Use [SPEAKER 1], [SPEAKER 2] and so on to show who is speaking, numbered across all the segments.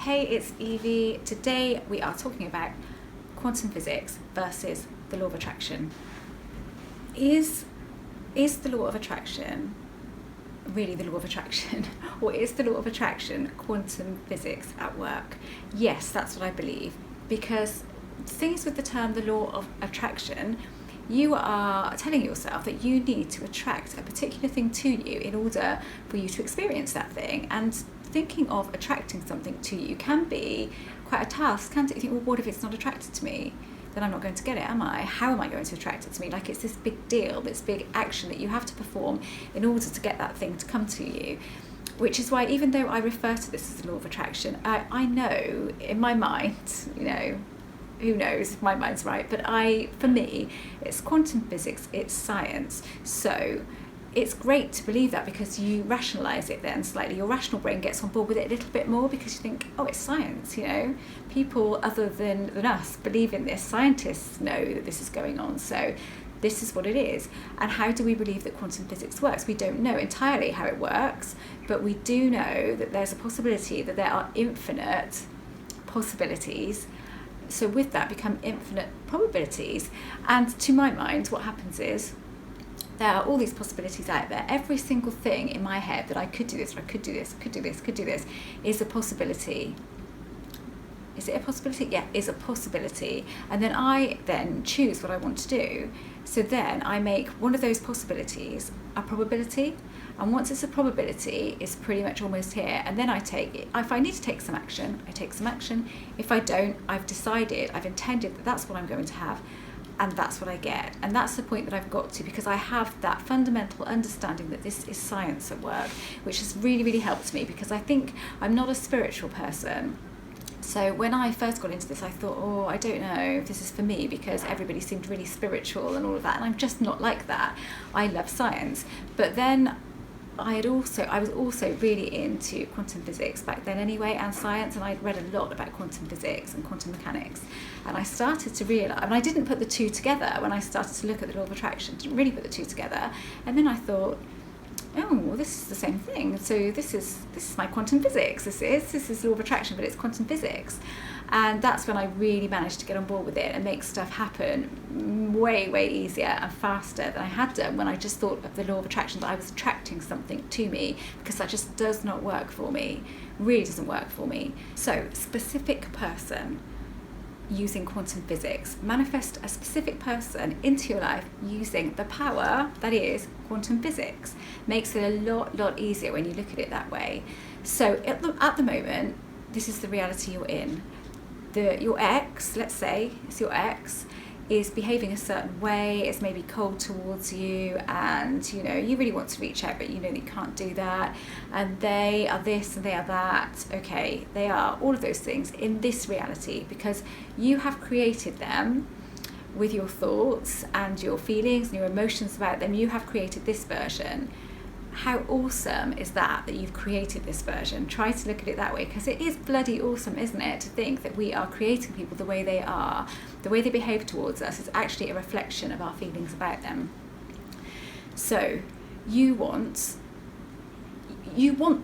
[SPEAKER 1] Hey, it's Evie. Today we are talking about quantum physics versus the law of attraction. Is the law of attraction really the law of attraction? Or is the law of attraction quantum physics at work? Yes, that's what I believe. Because things with the term the law of attraction, you are telling yourself that you need to attract a particular thing to you in order for you to experience that thing. And thinking of attracting something to you can be quite a task, can't it? You think, well, what if it's not attracted to me? Then I'm not going to get it, am I? How am I going to attract it to me? Like, it's this big deal, this big action that you have to perform in order to get that thing to come to you. Which is why, even though I refer to this as the law of attraction, I know in my mind, who knows if my mind's right, but for me, it's quantum physics, it's science. So it's great to believe that because you rationalise it then slightly. Your rational brain gets on board with it a little bit more because you think, oh, it's science, People other than us believe in this. Scientists know that this is going on, so this is what it is. And how do we believe that quantum physics works? We don't know entirely how it works, but we do know that there's a possibility that there are infinite possibilities. So with that become infinite probabilities. And to my mind, what happens is there are all these possibilities out there. Every single thing in my head that I could do this, or I could do this, could do this, could do this, is a possibility. Is it a possibility? Yeah, is a possibility. And then I choose what I want to do. So then I make one of those possibilities a probability. And once it's a probability, it's pretty much almost here. And then I take it. If I need to take some action, I take some action. If I don't, I've decided, I've intended that that's what I'm going to have. And that's what I get. And that's the point that I've got to, because I have that fundamental understanding that this is science at work, which has really, really helped me, because I think I'm not a spiritual person. So when I first got into this, I thought, I don't know if this is for me, because everybody seemed really spiritual and all of that. And I'm just not like that. I love science. But then I was also really into quantum physics back then anyway, and science, and I'd read a lot about quantum physics and quantum mechanics, and I started to realise, and I didn't put the two together when I started to look at the law of attraction, didn't really put the two together, and then I thought, oh, well, this is the same thing. So this is my quantum physics. This is law of attraction, but it's quantum physics. And that's when I really managed to get on board with it and make stuff happen way, way easier and faster than I had done when I just thought of the law of attraction, that I was attracting something to me, because that just does not work for me, really doesn't work for me. So, specific person using quantum physics. Manifest a specific person into your life using the power that is quantum physics. Makes it a lot easier when you look at it that way. So at the moment, this is the reality you're in. Your ex, let's say it's your ex, is behaving a certain way, it's maybe cold towards you, and you really want to reach out, but you know that you can't do that, and they are this and they are that. Okay, they are all of those things in this reality because you have created them with your thoughts and your feelings and your emotions about them. You have created this version. How awesome is that you've created this version? Try to look at it that way, because it is bloody awesome, isn't it, to think that we are creating people the way they are. The way they behave towards us is actually a reflection of our feelings about them. So you want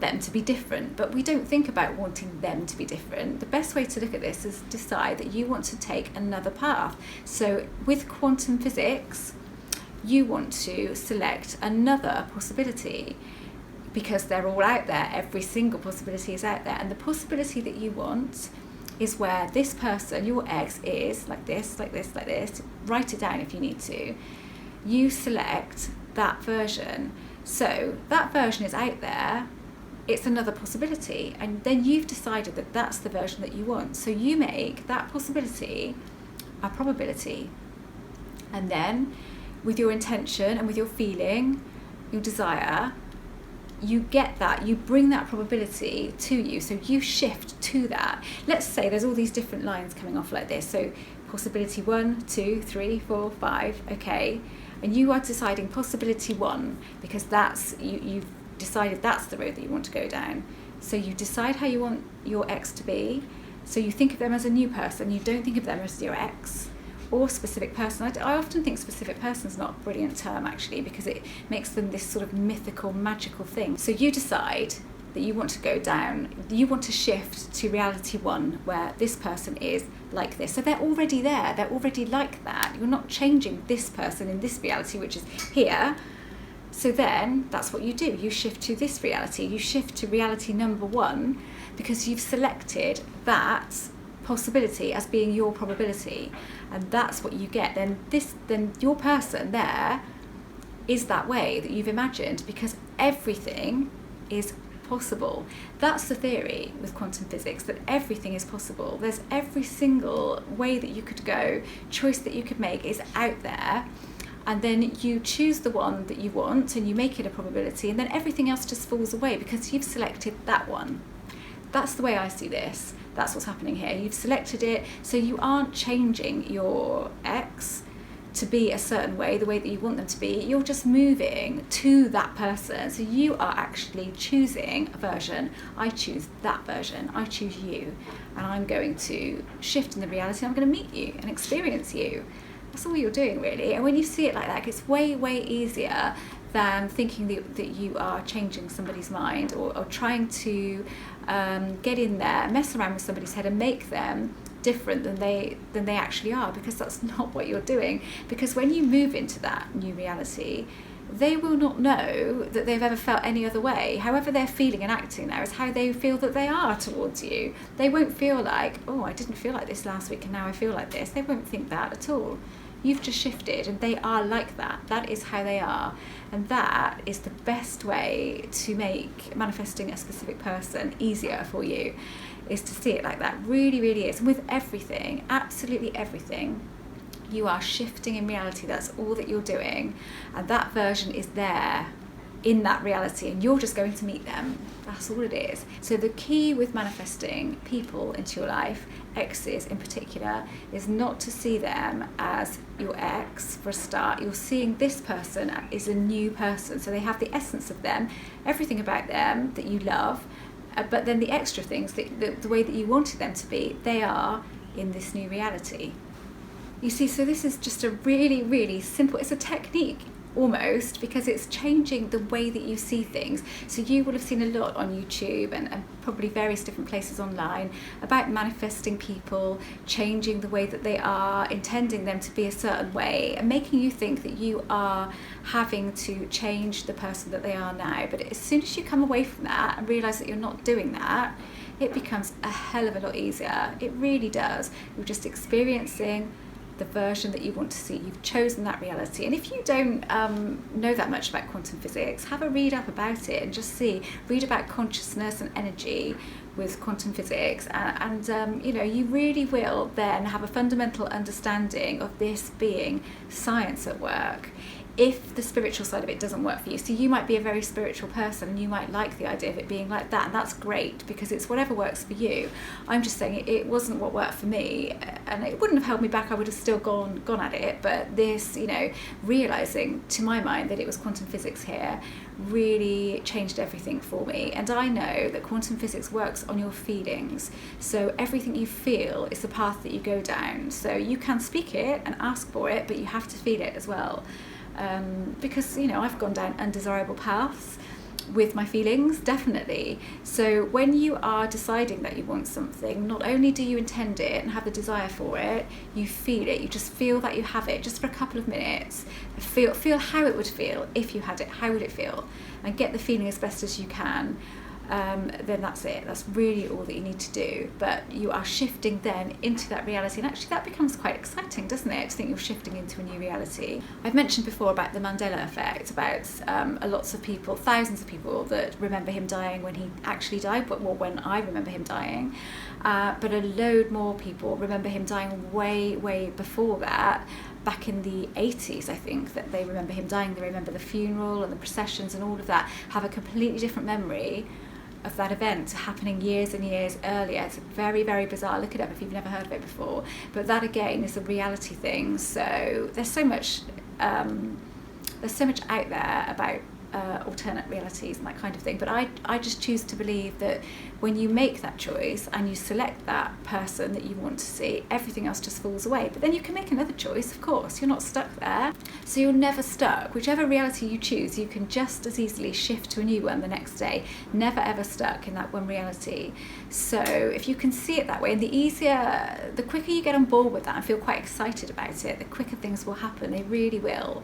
[SPEAKER 1] them to be different, but we don't think about wanting them to be different. The best way to look at this is decide that you want to take another path. So with quantum physics, you want to select another possibility, because they're all out there. Every single possibility is out there, and the possibility that you want is where this person, your ex, is like this, like this, like this. Write it down if you need to. You select that version. So that version is out there. It's another possibility, and then you've decided that that's the version that you want. So you make that possibility a probability, and then with your intention and with your feeling, your desire, you get that, you bring that probability to you. So you shift to that. Let's say there's all these different lines coming off like this. So possibility 1, 2, 3, 4, 5, okay. And you are deciding possibility 1 because you've decided that's the road that you want to go down. So you decide how you want your ex to be. So you think of them as a new person. You don't think of them as your ex. Or specific person. I often think specific person is not a brilliant term, actually, because it makes them this sort of mythical, magical thing. So you decide that you want to go down. You want to shift to reality 1, where this person is like this. So they're already there. They're already like that. You're not changing this person in this reality, which is here. So then that's what you do. You shift to this reality. You shift to reality number 1 because you've selected that possibility as being your probability, and that's what you get. Then your person there is that way that you've imagined, because everything is possible. That's the theory with quantum physics, that everything is possible. There's every single way that you could go, choice that you could make is out there, and then you choose the one that you want and you make it a probability, and then everything else just falls away because you've selected that one. That's the way I see this. That's what's happening here. You've selected it, so you aren't changing your ex to be a certain way, the way that you want them to be. You're just moving to that person. So you are actually choosing a version. I choose that version. I choose you. And I'm going to shift in the reality. I'm going to meet you and experience you. That's all you're doing, really. And when you see it like that, it's way, way easier than thinking that you are changing somebody's mind, or trying to get in there, mess around with somebody's head and make them different than they actually are, because that's not what you're doing. Because when you move into that new reality, they will not know that they've ever felt any other way. However they're feeling and acting now is how they feel that they are towards you. They won't feel like, oh, I didn't feel like this last week and now I feel like this. They won't think that at all. You've just shifted, and they are like that. That is how they are. And that is the best way to make manifesting a specific person easier for you, is to see it like that. Really, really is. And with everything, absolutely everything, you are shifting in reality. That's all that you're doing. And that version is there in that reality, and you're just going to meet them. That's all it is. So the key with manifesting people into your life, exes in particular, is not to see them as your ex for a start. You're seeing this person is a new person. So they have the essence of them, everything about them that you love, but then the extra things, the way that you wanted them to be, they are in this new reality. You see, so this is just a really, really simple, it's a technique almost, because it's changing the way that you see things. So you will have seen a lot on YouTube and probably various different places online about manifesting people, changing the way that they are, intending them to be a certain way, and making you think that you are having to change the person that they are now. But as soon as you come away from that and realise that you're not doing that, it becomes a hell of a lot easier. It really does. You're just experiencing the version that you want to see. You've chosen that reality. And if you don't know that much about quantum physics, have a read up about it and just read about consciousness and energy with quantum physics, and you really will then have a fundamental understanding of this being science at work. If the spiritual side of it doesn't work for you, so you might be a very spiritual person and you might like the idea of it being like that, and that's great, because it's whatever works for you. I'm just saying it wasn't what worked for me, and it wouldn't have held me back. I would have still gone at it, but this, realising to my mind that it was quantum physics here really changed everything for me. And I know that quantum physics works on your feelings, so everything you feel is the path that you go down. So you can speak it and ask for it, but you have to feel it as well. Because I've gone down undesirable paths with my feelings, definitely. So when you are deciding that you want something, not only do you intend it and have the desire for it, you feel it. You just feel that you have it, just for a couple of minutes. Feel how it would feel if you had it. How would it feel? And get the feeling as best as you can. Then that's it. That's really all that you need to do. But you are shifting then into that reality, and actually that becomes quite exciting, doesn't it, to think you're shifting into a new reality. I've mentioned before about the Mandela effect, about lots of people, thousands of people that remember him dying when he actually died, when I remember him dying, but a load more people remember him dying way, way before that. Back in the 80s, I think, that they remember him dying. They remember the funeral and the processions and all of that, have a completely different memory of that event happening years and years earlier. It's very, very bizarre. Look it up if you've never heard of it before. But that again is a reality thing. So there's so much out there about alternate realities and that kind of thing. But I just choose to believe that when you make that choice and you select that person that you want to see, everything else just falls away. But then you can make another choice, of course. You're not stuck there. So you're never stuck. Whichever reality you choose, you can just as easily shift to a new one the next day. Never ever stuck in that one reality. So if you can see it that way, and the quicker you get on board with that and feel quite excited about it, the quicker things will happen. They really will.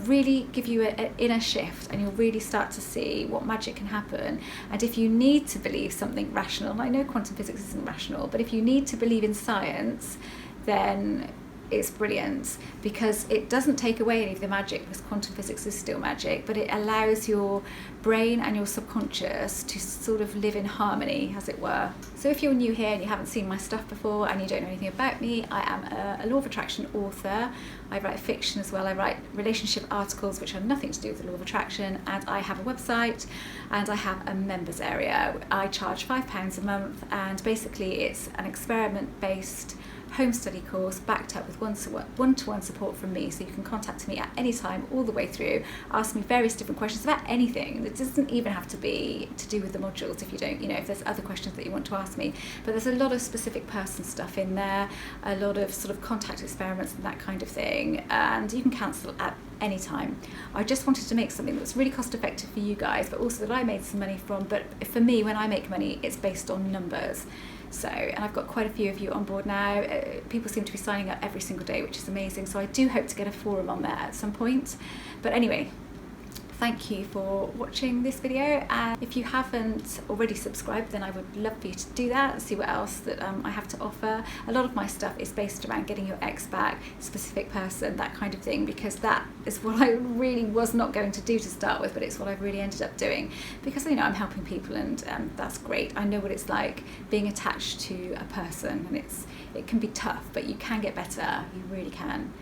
[SPEAKER 1] Really give you an inner shift, and you'll really start to see what magic can happen. And if you need to believe something rational, and I know quantum physics isn't rational, but if you need to believe in science, then it's brilliant, because it doesn't take away any of the magic, because quantum physics is still magic, but it allows your brain and your subconscious to sort of live in harmony, as it were. So if you're new here and you haven't seen my stuff before and you don't know anything about me, I am a law of attraction author. I write fiction as well. I write relationship articles which have nothing to do with the law of attraction, and I have a website and I have a members area. I charge £5 a month, and basically it's an experiment-based home study course backed up with one-to-one support from me, so you can contact me at any time all the way through, ask me various different questions about anything. It doesn't even have to be to do with the modules if you don't, if there's other questions that you want to ask me, but there's a lot of specific person stuff in there, a lot of sort of contact experiments and that kind of thing, and you can cancel at any time. I just wanted to make something that's really cost effective for you guys, but also that I made some money from. But for me, when I make money, it's based on numbers. So, and I've got quite a few of you on board now. People seem to be signing up every single day, which is amazing. So I do hope to get a forum on there at some point. But anyway, thank you for watching this video, and if you haven't already subscribed, then I would love for you to do that and see what else that I have to offer. A lot of my stuff is based around getting your ex back, specific person, that kind of thing, because that is what I really was not going to do to start with, but it's what I've really ended up doing, because I'm helping people, and that's great. I know what it's like being attached to a person, and it can be tough, but you can get better, you really can.